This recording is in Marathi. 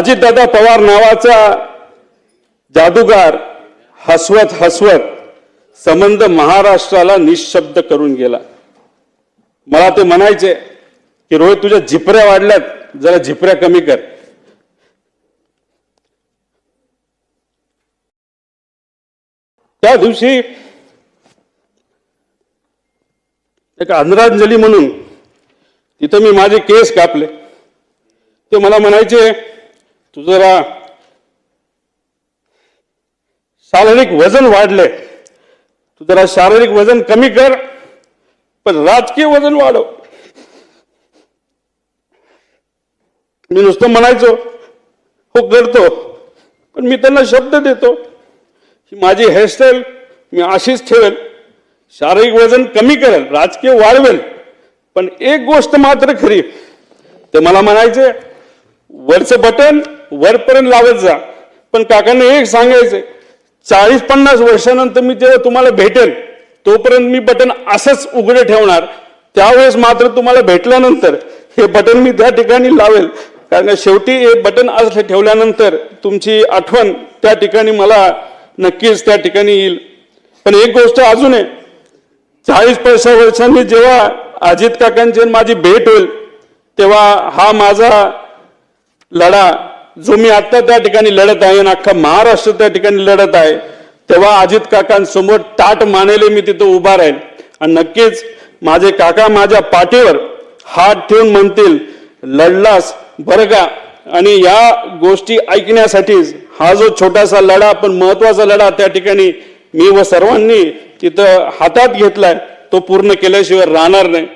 अजितदादा पवार नावाचा जादूगार हसवत हसवत संबंध महाराष्ट्राला निशब्द करून गेला। मला ते म्हणायचे की रोहित तुझ्या झिपऱ्या वाढल्यात, जरा झिपऱ्या कमी कर। त्या दिवशी एक आदरांजली म्हणून तिथं मी माझे केस कापले। ते मला म्हणायचे तू जरा शारीरिक वजन वाढले, तू जरा शारीरिक वजन कमी कर पण राजकीय वजन वाढव। मी नुसतं म्हणायचो हो करतो, पण मी त्यांना शब्द देतो की माझी हेअरस्टाईल मी अशीच ठेवेल, शारीरिक वजन कमी करेल, राजकीय वाढवेल, पण एक गोष्ट मात्र खरी, ते मला म्हणायचे वरचं बटन वरपर्यंत लावत जा, पण काकांना एक सांगायचे 40-50 वर्षानंतर मी जेव्हा तुम्हाला भेटेल तोपर्यंत मी बटन असंच उघडे ठेवणार, त्यावेळेस मात्र तुम्हाला भेटल्यानंतर हे बटन मी त्या ठिकाणी लावेल, कारण शेवटी हे बटन असं ठेवल्यानंतर तुमची आठवण त्या ठिकाणी मला नक्कीच त्या ठिकाणी येईल। पण एक गोष्ट अजून आहे, 40-50 वर्षांनी जेव्हा अजित काकांची माझी भेट होईल तेव्हा हा माझा लढा जो मी आता त्या ठिकाणी लढत आहे आणि अख्खा महाराष्ट्र त्या ठिकाणी लढत आहे, तेव्हा अजित काकांसमोर ताट मानेले मी तिथं उभा राहील आणि नक्कीच माझे काका माझ्या पाठीवर हात ठेवून म्हणतील लढलास बरं का। आणि या गोष्टी ऐकण्यासाठीच हा जो छोटासा लढा पण महत्वाचा लढा त्या ठिकाणी मी व सर्वांनी तिथं हातात घेतलाय तो पूर्ण केल्याशिवाय राहणार नाही।